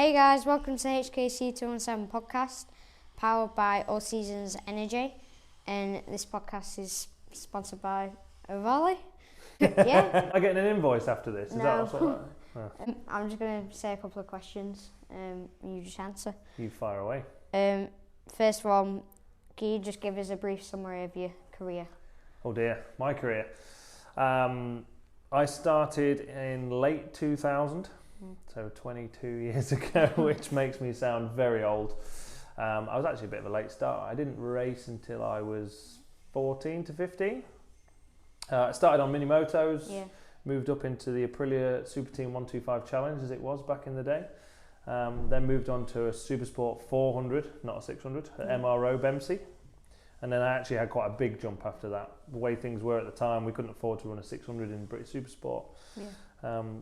Hey guys, welcome to HKC 217 podcast, powered by All Seasons Energy, and this podcast is sponsored by Ohvale. Yeah. Am I getting an invoice after this? Is that what's like? Oh. I'm just going to say a couple of questions, and you just answer. You fire away. First one, can you just give us a brief summary of your career? Oh dear, my career. I started in late 2000. So 22 years ago, which makes me sound very old. I was actually a bit of a late start. I didn't race until I was 14 to 15. I started on mini motos, moved up into the Aprilia Super Team 125 Challenge as it was back in the day. Then moved on to a Super Sport 400, not a 600, at MRO Bempsey. And then I actually had quite a big jump after that. The way things were at the time, we couldn't afford to run a 600 in British Super Sport.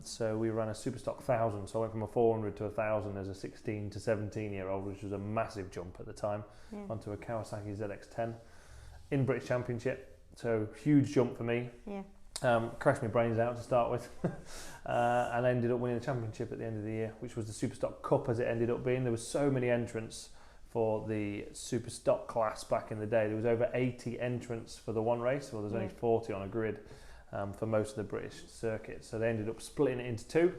So we ran a Superstock 1000, so I went from a 400 to a 1000 as a 16 to 17 year old, which was a massive jump at the time, onto a Kawasaki ZX10 in British Championship. So huge jump for me. Crashed my brains out to start with, and ended up winning the championship at the end of the year, which was the Superstock Cup as it ended up being. There were so many entrants for the Superstock class back in the day. There was over 80 entrants for the one race, well there's only 40 on a grid. For most of the British circuit, so they ended up splitting it into two,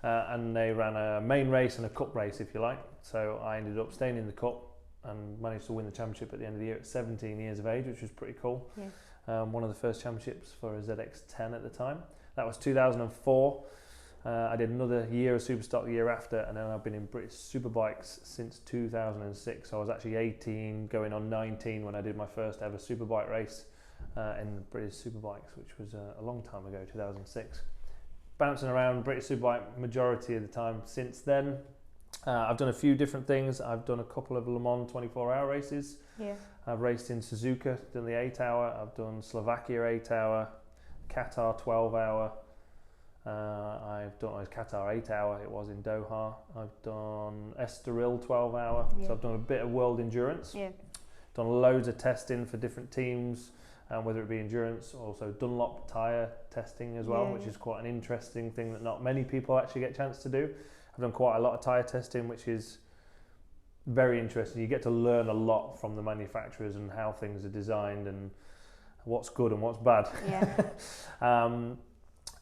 and they ran a main race and a cup race, if you like. So I ended up staying in the cup and managed to win the championship at the end of the year at 17 years of age, which was pretty cool. One of the first championships for a ZX10 at the time. That was 2004. I did another year of Superstock the year after, and then I've been in British Superbikes since 2006. So I was actually 18 going on 19 when I did my first ever Superbike race in British Superbikes, which was a long time ago, 2006. Bouncing around British Superbike majority of the time since then. I've done a few different things. I've done a couple of Le Mans 24-hour races. I've raced in Suzuka, done the 8-hour. I've done Slovakia 8-hour, Qatar 12-hour. I've done Qatar 8-hour, it was in Doha. I've done Estoril 12-hour, so I've done a bit of world endurance. Done loads of testing for different teams. Whether it be endurance, also Dunlop tyre testing as well, which is quite an interesting thing that not many people actually get a chance to do. I've done quite a lot of tyre testing, which is very interesting. You get to learn a lot from the manufacturers and how things are designed and what's good and what's bad.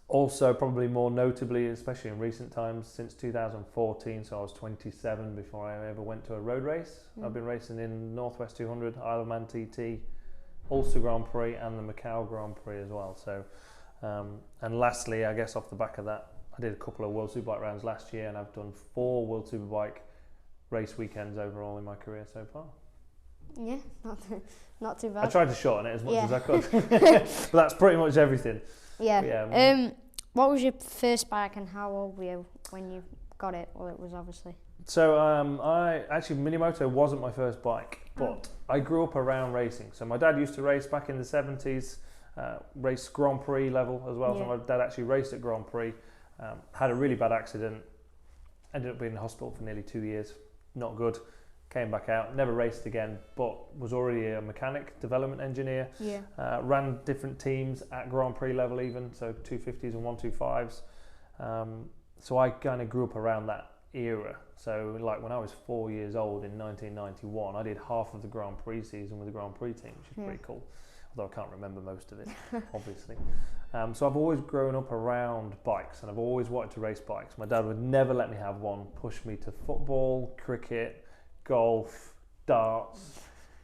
Also, probably more notably, especially in recent times, since 2014, so I was 27 before I ever went to a road race. I've been racing in Northwest 200, Isle of Man TT, Ulster Grand Prix and the Macau Grand Prix as well. So, and lastly, I guess off the back of that, I did a couple of World Superbike rounds last year, and I've done 4 World Superbike race weekends overall in my career so far. Yeah, not too bad. I tried to shorten it as much as I could, but that's pretty much everything. What was your first bike and how old were you when you got it? Well, it was obviously. So I actually, Minimoto wasn't my first bike, but I grew up around racing. So my dad used to race back in the 70s, race Grand Prix level as well. So my dad actually raced at Grand Prix, had a really bad accident, ended up being in the hospital for nearly 2 years, not good, came back out, never raced again, but was already a mechanic, development engineer, ran different teams at Grand Prix level even, so 250s and 125s. So I kind of grew up around that era. So like when I was 4 years old in 1991, I did half of the Grand Prix season with the Grand Prix team, which is pretty cool, although I can't remember most of it obviously. So I've always grown up around bikes and I've always wanted to race bikes. My dad would never let me have one, push me to football, cricket, golf, darts,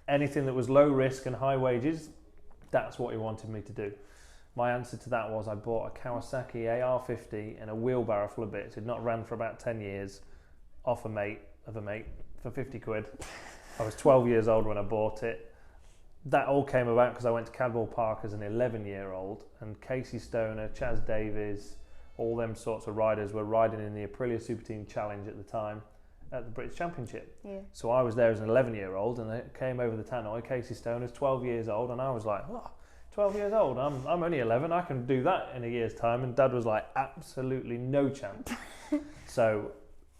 anything that was low risk and high wages. That's what he wanted me to do. My answer to that was I bought a Kawasaki AR50 and a wheelbarrow full of bits. It had not ran for about 10 years off a mate for 50 quid. I was 12 years old when I bought it. That all came about because I went to Cadwell Park as an 11-year-old and Casey Stoner, Chaz Davies, all them sorts of riders were riding in the Aprilia Super Team Challenge at the time at the British Championship. So I was there as an 11-year-old and it came over the tannoy. Casey Stoner's 12 years old and I was like, 12 years old, I'm only 11, I can do that in a year's time. And Dad was like, absolutely no chance. So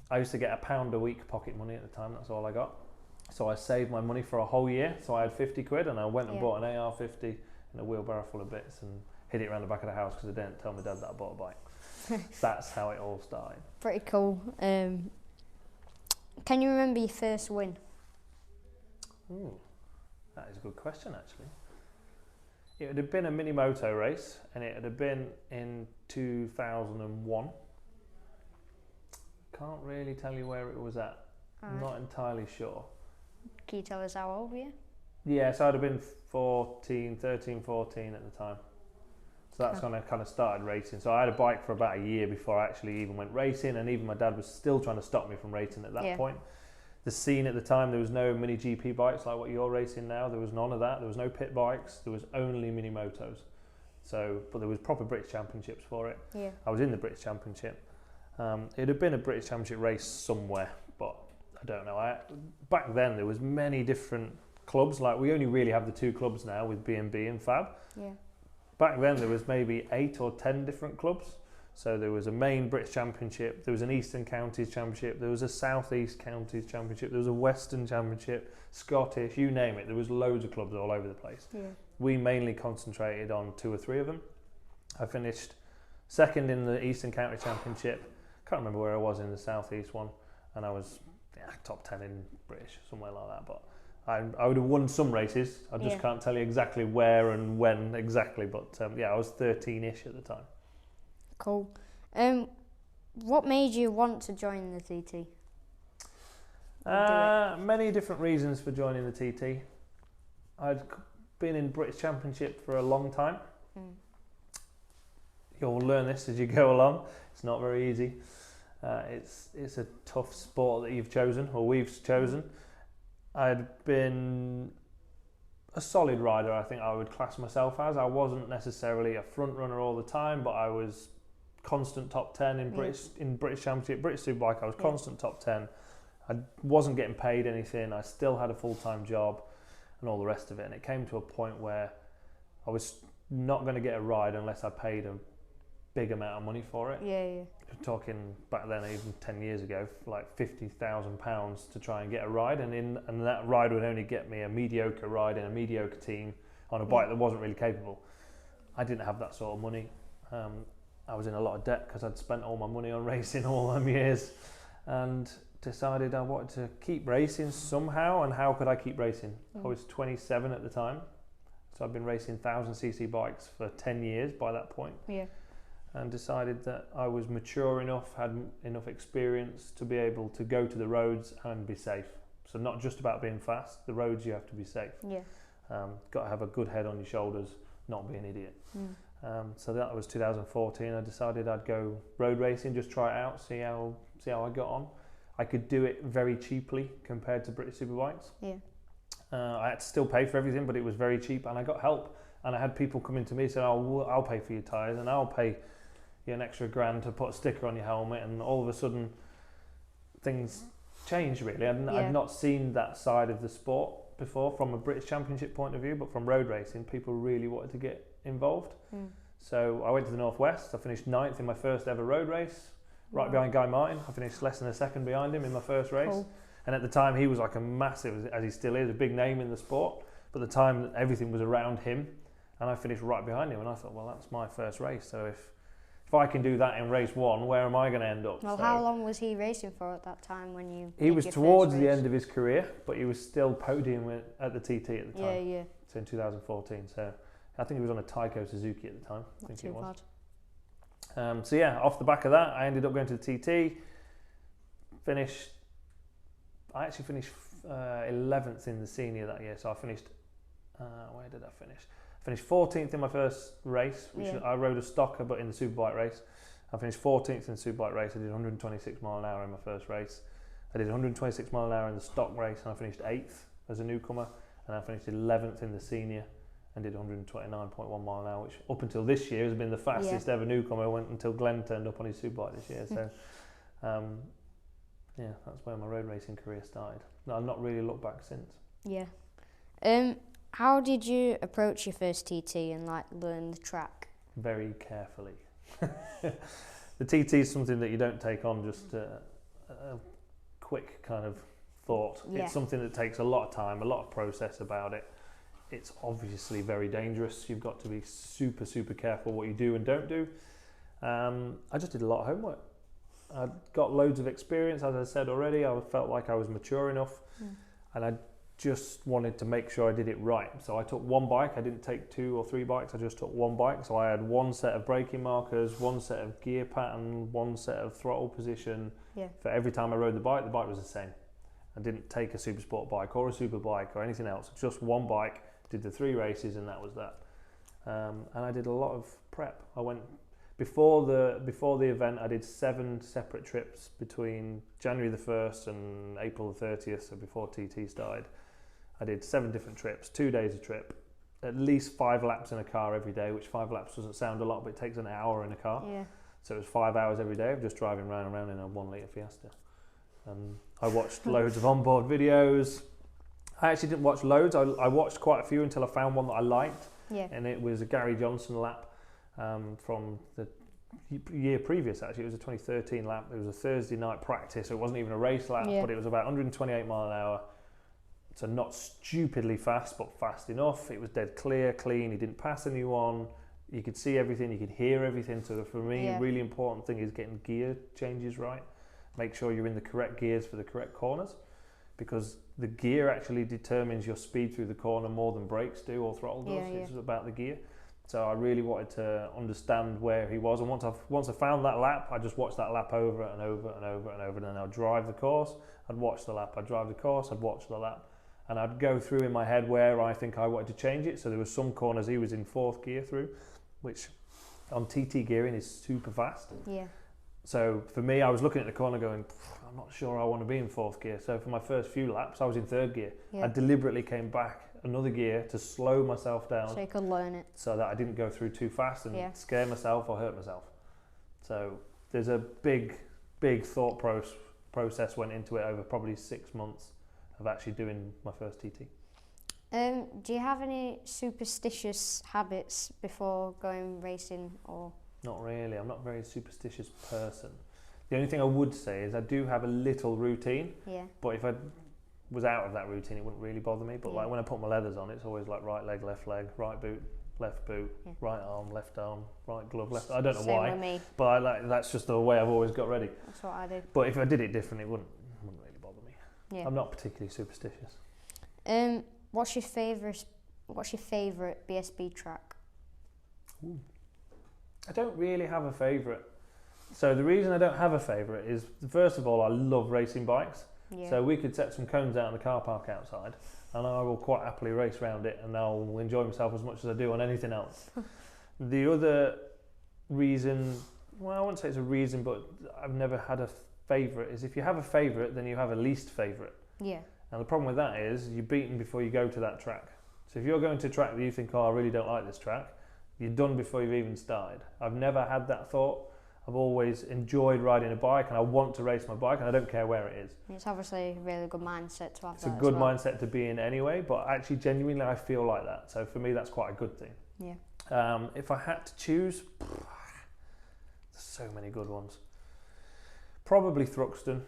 I used to get £1 a week pocket money at the time, that's all I got. So I saved my money for a whole year, so I had 50 quid and I went and bought an AR50 and a wheelbarrow full of bits and hid it around the back of the house because I didn't tell my dad that I bought a bike. That's how it all started. Pretty cool. Can you remember your first win? Ooh, that is a good question, actually. It would have been a mini moto race, and it would have been in 2001. Can't really tell you where it was at. Alright. Not entirely sure. Can you tell us how old were you? Yeah, so I'd have been 13, 14 at the time. So that's when I kind of started racing. So I had a bike for about a year before I actually even went racing, and even my dad was still trying to stop me from racing at that point. The scene at the time, there was no mini GP bikes like what you're racing now. There was none of that. There was no pit bikes. There was only mini motos. So, but there was proper British Championships for it. Yeah. I was in the British Championship. It had been a British Championship race somewhere, but I don't know. Back then there was many different clubs. Like we only really have the 2 clubs now with B&B and Fab. Yeah. Back then there was maybe 8 or 10 different clubs. So there was a main British Championship, there was an Eastern Counties Championship, there was a South East Counties Championship, there was a Western Championship, Scottish, you name it. There was loads of clubs all over the place. Yeah. We mainly concentrated on 2 or 3 of them. I finished second in the Eastern County Championship. Can't remember where I was in the South East one, and I was top 10 in British, somewhere like that. But I would have won some races. I just can't tell you exactly where and when exactly. But I was 13-ish at the time. Cool. What made you want to join the TT? Many different reasons for joining the TT. I'd been in British Championship for a long time. You'll learn this as you go along. It's not very easy. It's a tough sport that you've chosen, or we've chosen. I'd been a solid rider, I think I would class myself as. I wasn't necessarily a front runner all the time, but I was constant top 10 in British Championship, British Superbike. I was constant top 10. I wasn't getting paid anything. I still had a full-time job and all the rest of it. And it came to a point where I was not going to get a ride unless I paid a big amount of money for it. Yeah. We're talking back then, even 10 years ago, like £50,000 to try and get a ride, and that ride would only get me a mediocre ride in a mediocre team on a bike that wasn't really capable. I didn't have that sort of money. I was in a lot of debt because I'd spent all my money on racing all them years, and decided I wanted to keep racing somehow. And how could I keep racing? I was 27 at the time, so I'd been racing 1000cc bikes for 10 years by that point. Yeah. And decided that I was mature enough, had enough experience to be able to go to the roads and be safe. So not just about being fast, the roads you have to be safe. Yeah. Got to have a good head on your shoulders, not be an idiot. So that was 2014. I decided I'd go road racing, just try it out, see how I got on. I could do it very cheaply compared to British Superbikes. Yeah. I had to still pay for everything, but it was very cheap, and I got help. And I had people coming to me saying, "Oh, I'll pay for your tyres, and I'll pay you an extra grand to put a sticker on your helmet." And all of a sudden, things changed really. I'd not seen that side of the sport before from a British Championship point of view, but from road racing, people really wanted to get involved. So I went to the Northwest. I finished 9th in my first ever road race, right behind Guy Martin. I finished less than a second behind him in my first race. Cool. And at the time, he was like a massive, as he still is, a big name in the sport. But at the time, everything was around him, and I finished right behind him. And I thought, well, that's my first race. So if I can do that in race 1, where am I going to end up? Well, how long was he racing for at that time when you? He was towards the end of his career, but he was still podium at the TT at the time. Yeah. So in 2014. So I think he was on a Taiko Suzuki at the time. I think it was. So yeah, off the back of that, I ended up going to the TT. I actually finished 11th in the senior that year. So I finished. Where did I finish? I finished 14th in my first race, which I rode a stocker, but in the Superbike race. I finished 14th in the Superbike race. I did 126 mile an hour in my first race. I did 126 mile an hour in the stock race, and I finished 8th as a newcomer. And I finished 11th in the senior and did 129.1 mile an hour, which up until this year has been the fastest ever newcomer. I went until Glenn turned up on his Superbike this year. So, that's where my road racing career started. No, I've not really looked back since. Yeah. How did you approach your first TT and learn the track? Very carefully. The TT is something that you don't take on just a quick kind of thought. Yeah. It's something that takes a lot of time, a lot of process about it. It's obviously very dangerous. You've got to be super, super careful what you do and don't do. I just did a lot of homework. I got loads of experience, as I said already. I felt like I was mature enough, and I just wanted to make sure I did it right. So I took one bike. I didn't take 2 or 3 bikes. I just took one bike. So I had one set of braking markers, one set of gear pattern, one set of throttle position. Yeah. For every time I rode the bike was the same. I didn't take a super sport bike or a super bike or anything else. Just one bike, did the 3 races, and that was that. And I did a lot of prep. I went before the event. I did 7 separate trips between January the 1st and April the 30th. So before TT started, I did 7 different trips, 2 days a trip, at least 5 laps in a car every day. Which 5 laps doesn't sound a lot, but it takes an hour in a car. Yeah. So it was 5 hours every day of just driving round and round in a 1 litre Fiesta. I watched loads of onboard videos. I actually didn't watch loads. I watched quite a few until I found one that I liked. Yeah. And it was a Gary Johnson lap from the year previous, actually. It was a 2013 lap. It was a Thursday night practice, so it wasn't even a race lap, but it was about 128 mile an hour. So not stupidly fast, but fast enough. It was dead clear, clean. He didn't pass anyone. You could see everything, you could hear everything. So for me, a really important thing is getting gear changes right. Make sure you're in the correct gears for the correct corners, because the gear actually determines your speed through the corner more than brakes do or throttle does. It's about the gear. So I really wanted to understand where he was, and once I found that lap, I just watched that lap over and over and over and over, and then I'd drive the course, I'd watch the lap, I'd drive the course, I'd watch the lap, and I'd go through in my head where I think I wanted to change it. So there was some corners he was in 4th gear through, which on TT gearing is super fast. Yeah. So for me, I was looking at the corner going, I'm not sure I want to be in 4th gear. So for my first few laps, I was in 3rd gear. I deliberately came back another gear to slow myself down. So you could learn it. So that I didn't go through too fast and scare myself or hurt myself. So there's a big thought process went into it over probably 6 months of actually doing my first TT. Do you have any superstitious habits before going racing or? Not really. I'm not a very superstitious person. The only thing I would say is I do have a little routine. Yeah. But if I was out of that routine, it wouldn't really bother me. But like when I put my leathers on, it's always like right leg, right boot, left boot, right arm, right glove, left. I don't know why. Same with me. But that's just the way I've always got ready. That's what I do. But if I did it different, it wouldn't really bother me. Yeah. I'm not particularly superstitious. What's your favourite BSB track? Ooh. I don't really have a favourite. So the reason I don't have a favourite is, first of all, I love racing bikes. Yeah. So we could set some cones out in the car park outside, and I will quite happily race around it, and I'll enjoy myself as much as I do on anything else. The other reason, well, I wouldn't say it's a reason, but I've never had a favourite, is if you have a favourite, then you have a least favourite. Yeah. And the problem with that is you're beaten before you go to that track. So if you're going to a track that you think, oh, I really don't like this track, you're done before you've even started. I've never had that thought. I've always enjoyed riding a bike, and I want to race my bike, and I don't care where it is. It's obviously a really good mindset to have. It's a good mindset to be in anyway, but actually genuinely I feel like that. So for me that's quite a good thing. Yeah. If I had to choose, there's so many good ones. Probably Thruxton.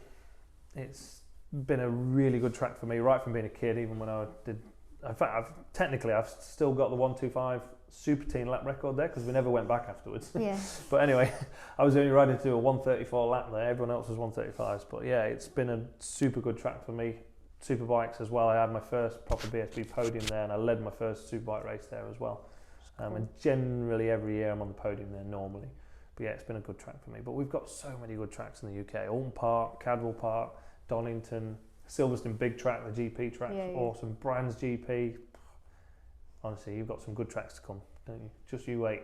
It's been a really good track for me right from being a kid, even when I did. In fact, I've still got the 125 Super Teen lap record there because we never went back afterwards. Yeah. But anyway, I was the only rider to do a 134 lap there. Everyone else was 135s. But yeah, it's been a super good track for me. Super bikes as well. I had my first proper BSB podium there, and I led my first superbike race there as well. Cool. And generally every year I'm on the podium there normally. But yeah, it's been a good track for me. But we've got so many good tracks in the UK. Alton Park, Cadwell Park, Donington, Silverstone Big Track, the GP track's awesome. Brands GP. Honestly, you've got some good tracks to come, don't you? Just you wait.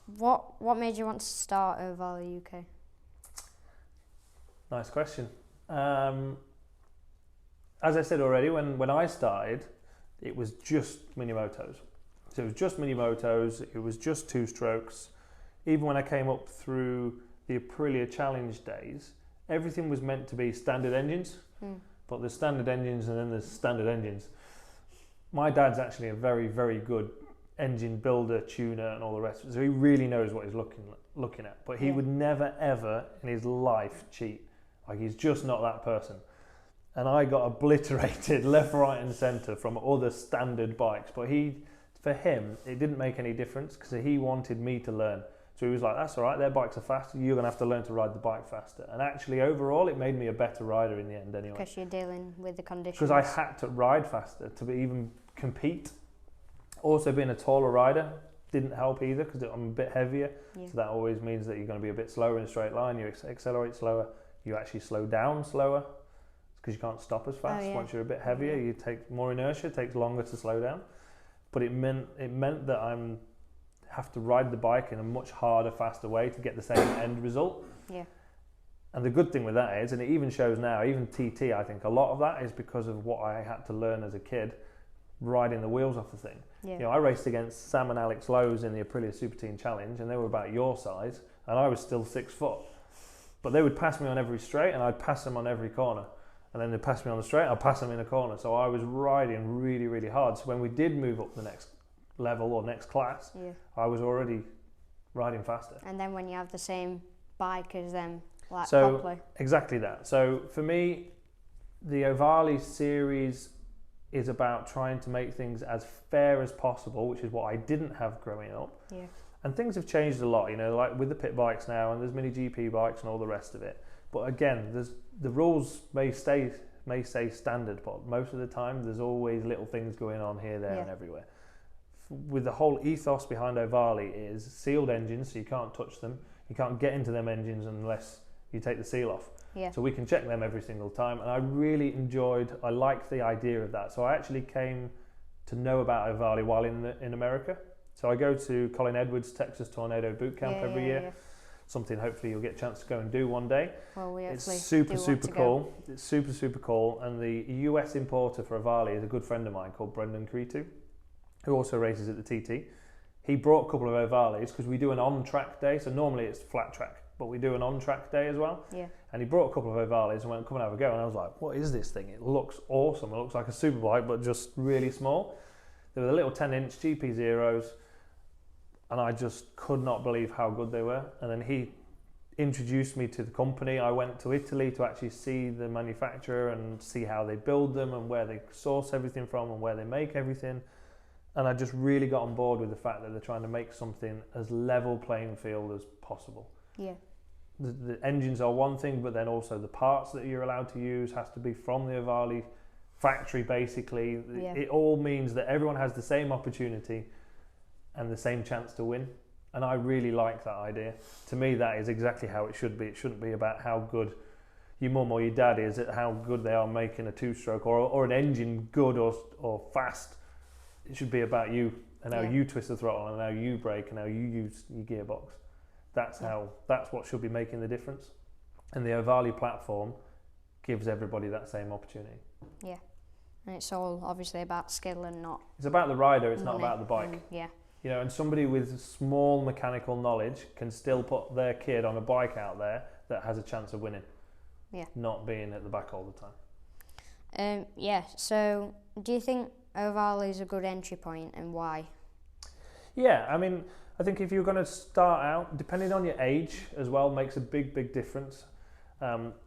What made you want to start Ohvale UK? Nice question. As I said already, when I started, it was just mini motos. So it was just mini motos. It was just 2 strokes. Even when I came up through the Aprilia Challenge days, everything was meant to be standard engines. But there's standard engines and then there's standard engines. My dad's actually a very, very good engine builder, tuner and all the rest. So he really knows what he's looking at. But he would never, ever in his life cheat. Like, he's just not that person. And I got obliterated left, right and centre from other standard bikes. But for him, it didn't make any difference because he wanted me to learn. So he was like, that's all right, their bikes are faster, you're going to have to learn to ride the bike faster. And actually, overall, it made me a better rider in the end anyway. Because you're dealing with the conditions. Because I had to ride faster to even compete. Also, being a taller rider didn't help either because I'm a bit heavier. Yeah. So that always means that you're going to be a bit slower in a straight line, you accelerate slower, you actually slow down slower because you can't stop as fast. Once you're a bit heavier, you take more inertia, it takes longer to slow down. But it meant that I'm have to ride the bike in a much harder, faster way to get the same end result. Yeah. And the good thing with that is, and it even shows now, even TT, I think a lot of that is because of what I had to learn as a kid, riding the wheels off the thing. Yeah. You know, I raced against Sam and Alex Lowe's in the Aprilia Super Team Challenge, and they were about your size, and I was still 6 foot. But they would pass me on every straight, and I'd pass them on every corner. And then they'd pass me on the straight, I'd pass them in a corner. So I was riding really, really hard. So when we did move up the next level or next class, I was already riding faster. And then when you have the same bike as them, like so properly. Exactly that. So for me, the Ohvale series is about trying to make things as fair as possible, which is what I didn't have growing up. Yeah. And things have changed a lot, you know, like with the pit bikes now, and there's mini GP bikes and all the rest of it. But again, the rules may stay standard, but most of the time there's always little things going on here, there, and everywhere. With the whole ethos behind Ohvale is sealed engines, so you can't touch them. You can't get into them engines unless you take the seal off. Yeah. So we can check them every single time, and I liked the idea of that. So I actually came to know about Ohvale while in America. So I go to Colin Edwards' Texas Tornado Boot Camp every year. Yeah. Something hopefully you'll get a chance to go and do one day. Well, it's super cool. It's super cool. And the US importer for Ohvale is a good friend of mine called Brendan Cretu, who also races at the TT. He brought a couple of Ohvales because we do an on-track day. So normally it's flat track, but we do an on-track day as well. Yeah. And he brought a couple of Ohvales and went, come and have a go. And I was like, what is this thing? It looks awesome. It looks like a superbike, but just really small. There were the little 10-inch GP Zeros, and I just could not believe how good they were. And then he introduced me to the company. I went to Italy to actually see the manufacturer and see how they build them and where they source everything from and where they make everything. And I just really got on board with the fact that they're trying to make something as level playing field as possible. Yeah. The engines are one thing, but then also the parts that you're allowed to use has to be from the Ohvale factory, basically. Yeah. It all means that everyone has the same opportunity and the same chance to win. And I really like that idea. To me, that is exactly how it should be. It shouldn't be about how good your mum or your dad is at how good they are making a two-stroke or an engine good or fast. It should be about you and how you twist the throttle and how you brake and how you use your gearbox. That's what should be making the difference. And the Ohvale platform gives everybody that same opportunity. Yeah. And it's all obviously about skill and not... It's about the rider, it's not about the bike. Yeah. You know, and somebody with small mechanical knowledge can still put their kid on a bike out there that has a chance of winning. Yeah. Not being at the back all the time. Yeah, so do you think Ohvale is a good entry point and why? Yeah, I mean, I think if you're going to start out, depending on your age as well, makes a big difference.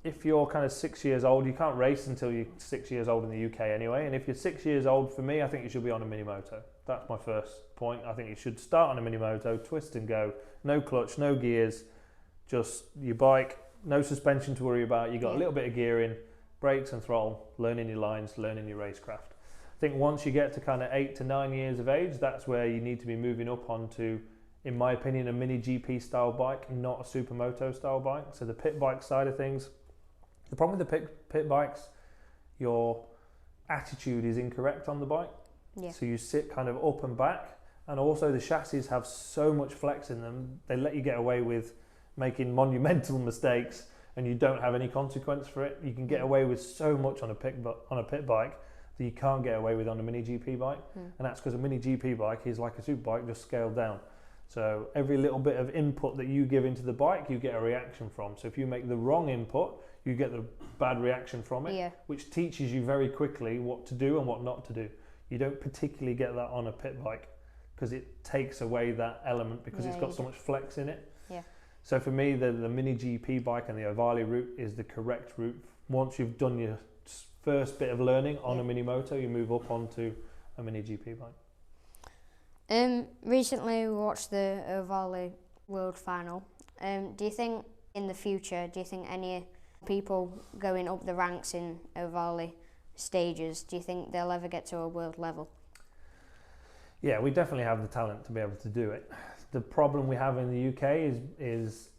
If you're kind of 6 years old, you can't race until you're 6 years old in the UK anyway. And if you're 6 years old, for me, I think you should be on a mini moto. That's my first point. I think you should start on a mini moto, twist and go, no clutch, no gears, just your bike, no suspension to worry about. You got a little bit of gearing, brakes and throttle, learning your lines, learning your racecraft. I think once you get to kind of 8 to 9 years of age, that's where you need to be moving up onto, in my opinion, a mini GP style bike, not a supermoto style bike. So the pit bike side of things, the problem with the pit bikes, your attitude is incorrect on the bike. Yeah. So you sit kind of up and back, and also the chassis have so much flex in them, they let you get away with making monumental mistakes and you don't have any consequence for it. You can get away with so much on a pit bike that you can't get away with on a mini GP bike. And that's because a mini GP bike is like a super bike just scaled down. So every little bit of input that you give into the bike, you get a reaction from. So if you make the wrong input, you get the bad reaction from it, which teaches you very quickly what to do and what not to do. You don't particularly get that on a pit bike because it takes away that element because it's got so much flex in it. Yeah. So for me, the mini GP bike and the Ohvale route is the correct route. Once you've done your first bit of learning on a mini moto, you move up onto a mini GP bike. Recently we watched the Ohvale world final. Do you think in the future, do you think any people going up the ranks in Ohvale stages, do you think they'll ever get to a world level? Yeah, we definitely have the talent to be able to do it. The problem we have in the UK is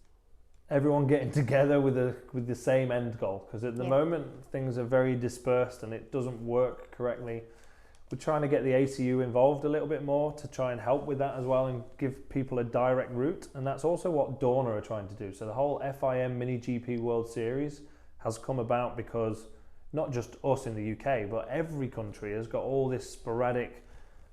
everyone getting together with the same end goal, because at the moment things are very dispersed and it doesn't work correctly. We're trying to get the ACU involved a little bit more to try and help with that as well and give people a direct route, and that's also what Dorna are trying to do. So the whole FIM Mini GP World Series has come about because not just us in the UK, but every country has got all this sporadic,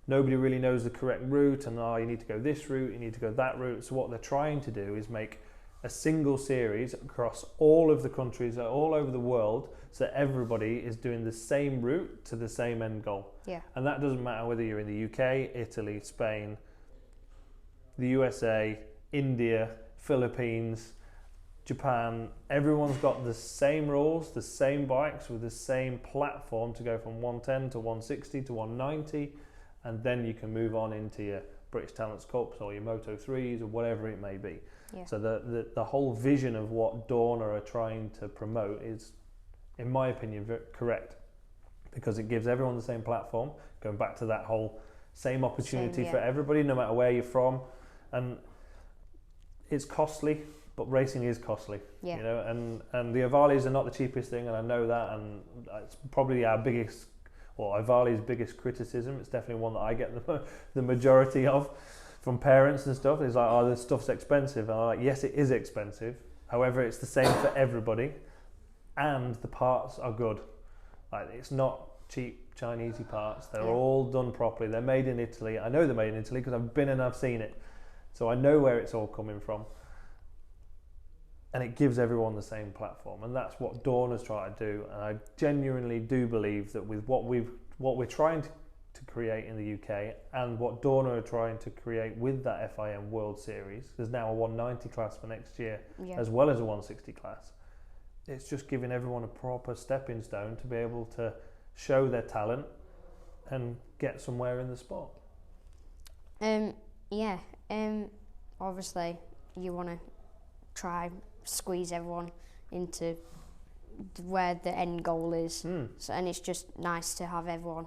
nobody really knows the correct route, and you need to go this route, you need to go that route. So what they're trying to do is make a single series across all of the countries all over the world, so that everybody is doing the same route to the same end goal. Yeah. And that doesn't matter whether you're in the UK, Italy, Spain, the USA, India, Philippines, Japan. Everyone's got the same rules, the same bikes with the same platform to go from 110 to 160 to 190, and then you can move on into your British Talents Cups or your Moto 3s or whatever it may be. Yeah. So the whole vision of what Dorna are trying to promote is, in my opinion, correct, because it gives everyone the same platform, going back to that whole same opportunity for everybody, no matter where you're from. And it's costly, but racing is costly, you know, and the Ohvales are not the cheapest thing, and I know that, and it's probably our biggest, or Ohvale's biggest criticism. It's definitely one that I get the majority of from parents and stuff. Is like, oh, this stuff's expensive, and I'm like, yes, it is expensive. However, it's the same for everybody, and the parts are good. Like, it's not cheap Chinesey parts. They're all done properly. They're made in Italy. I know they're made in Italy because I've been and I've seen it, so I know where it's all coming from. And it gives everyone the same platform, and that's what Dorna's trying to do. And I genuinely do believe that with what we're trying to create in the UK, and what Dorna are trying to create with that FIM World Series, there's now a 190 class for next year, as well as a 160 class. It's just giving everyone a proper stepping stone to be able to show their talent and get somewhere in the sport. Obviously you want to try squeeze everyone into where the end goal is. So, and it's just nice to have everyone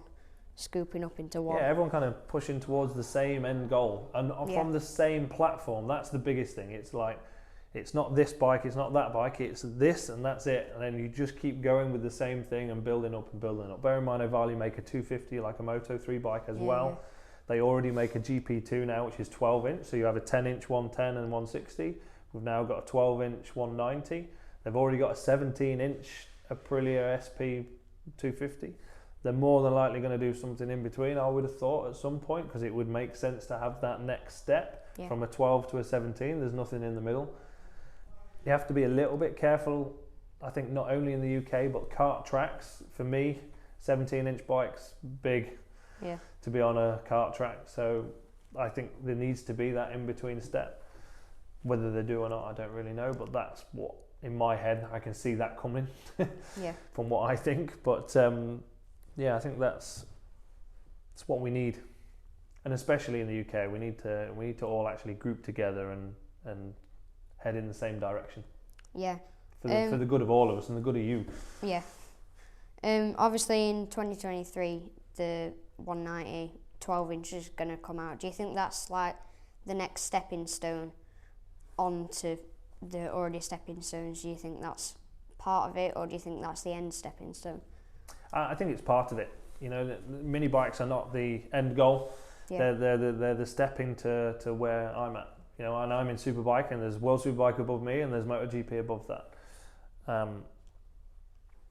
scooping up into one. Yeah, everyone kind of pushing towards the same end goal and from the same platform. That's the biggest thing. It's like, it's not this bike, it's not that bike, it's this and that's it. And then you just keep going with the same thing and building up and building up. Bear in mind, Ohvale make a 250 like a Moto 3 bike as well. They already make a GP2 now, which is 12 inch. So you have a 10 inch 110 and 160. We've now got a 12 inch 190. They've already got a 17 inch Aprilia SP 250. They're more than likely going to do something in between, I would have thought, at some point, because it would make sense to have that next step from a 12 to a 17. There's nothing in the middle. You have to be a little bit careful, I think, not only in the UK, but kart tracks. For me, 17 inch bikes, big to be on a kart track. So I think there needs to be that in between step. Whether they do or not, I don't really know, but that's what, in my head, I can see that coming from what I think. But I think that's what we need, and especially in the UK, we need to all actually group together and head in the same direction. Yeah. For the good of all of us and the good of you. Yeah. Obviously, in 2023, the 190 12 inch is going to come out. Do you think that's like the next stepping stone onto the already stepping stones? Do you think that's part of it, or do you think that's the end stepping stone? I think it's part of it. You know, the mini bikes are not the end goal. They're the stepping to where I'm at. You know, and I'm in Superbike, and there's World Superbike above me, and there's MotoGP above that.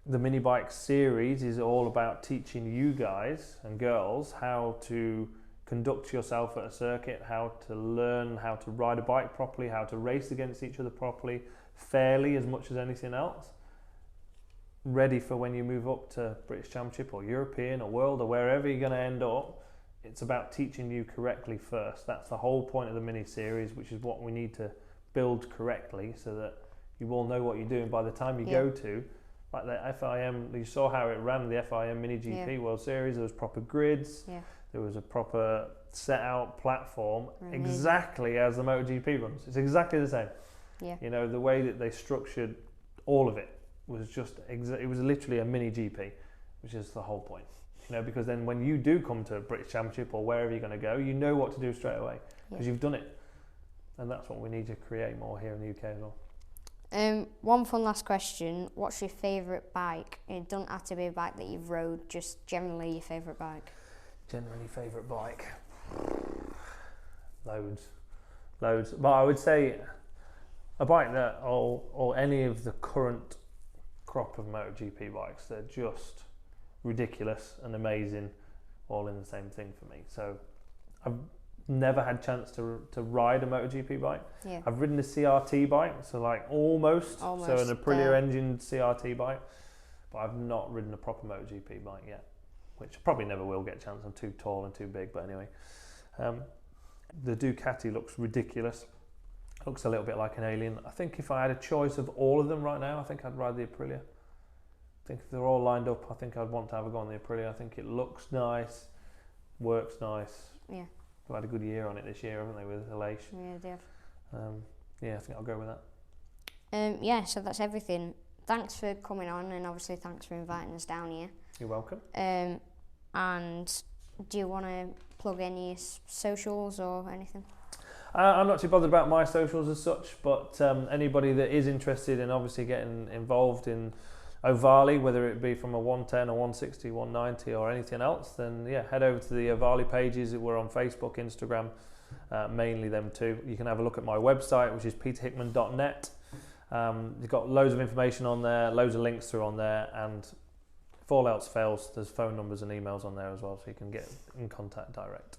The mini bike series is all about teaching you guys and girls how to conduct yourself at a circuit, how to learn how to ride a bike properly, how to race against each other properly, fairly as much as anything else. Ready for when you move up to British Championship or European or World or wherever you're going to end up. It's about teaching you correctly first. That's the whole point of the mini series, which is what we need to build correctly so that you all know what you're doing by the time you go to, like the FIM. You saw how it ran, the FIM Mini GP World Series. There was proper grids. There was a proper set out platform, Amazing. exactly as the MotoGP runs. It's exactly the same. Yeah. You know, the way that they structured all of it was just, it was literally a mini GP, which is the whole point. You know, because then when you do come to a British Championship or wherever you're going to go, you know what to do straight away because you've done it. And that's what we need to create more here in the UK as well. One fun last question. What's your favourite bike? It doesn't have to be a bike that you've rode, just generally your favourite bike. Generally favourite bike? Loads. But I would say a bike that, or any of the current crop of MotoGP bikes, they're just ridiculous and amazing, all in the same thing for me. So I've never had chance to ride a MotoGP bike. Yeah. I've ridden a CRT bike, so like almost so an Aprilia engined CRT bike, but I've not ridden a proper MotoGP bike yet, which I probably never will get a chance. I'm too tall and too big, but anyway. The Ducati looks ridiculous. Looks a little bit like an alien. I think if I had a choice of all of them right now, I think I'd ride the Aprilia. I think if they're all lined up, I think I'd want to have a go on the Aprilia. I think it looks nice, works nice. Yeah. They've had a good year on it this year, haven't they, with Elation? Yeah, they have. Yeah, I think I'll go with that. Yeah, so that's everything. Thanks for coming on, and obviously thanks for inviting us down here. You're welcome. And do you want to plug any socials or anything? I'm not too bothered about my socials as such, but anybody that is interested in obviously getting involved in Ohvale, whether it be from a 110 or 160, 190 or anything else, then yeah, head over to the Ohvale pages. We're on Facebook, Instagram, mainly them two. You can have a look at my website, which is peterhickman.net. You've got loads of information on there, loads of links through on there, and if all else fails, there's phone numbers and emails on there as well, so you can get in contact direct.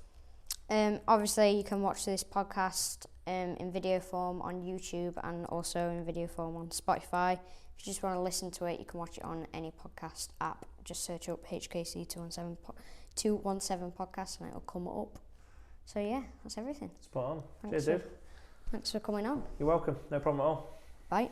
Obviously, you can watch this podcast in video form on YouTube and also in video form on Spotify. If you just want to listen to it, you can watch it on any podcast app. Just search up HKC 217 podcast and it'll come up. So yeah, that's everything. Spot on. Thanks. Cheers, dude. Thanks for coming on. You're welcome. No problem at all. Bye.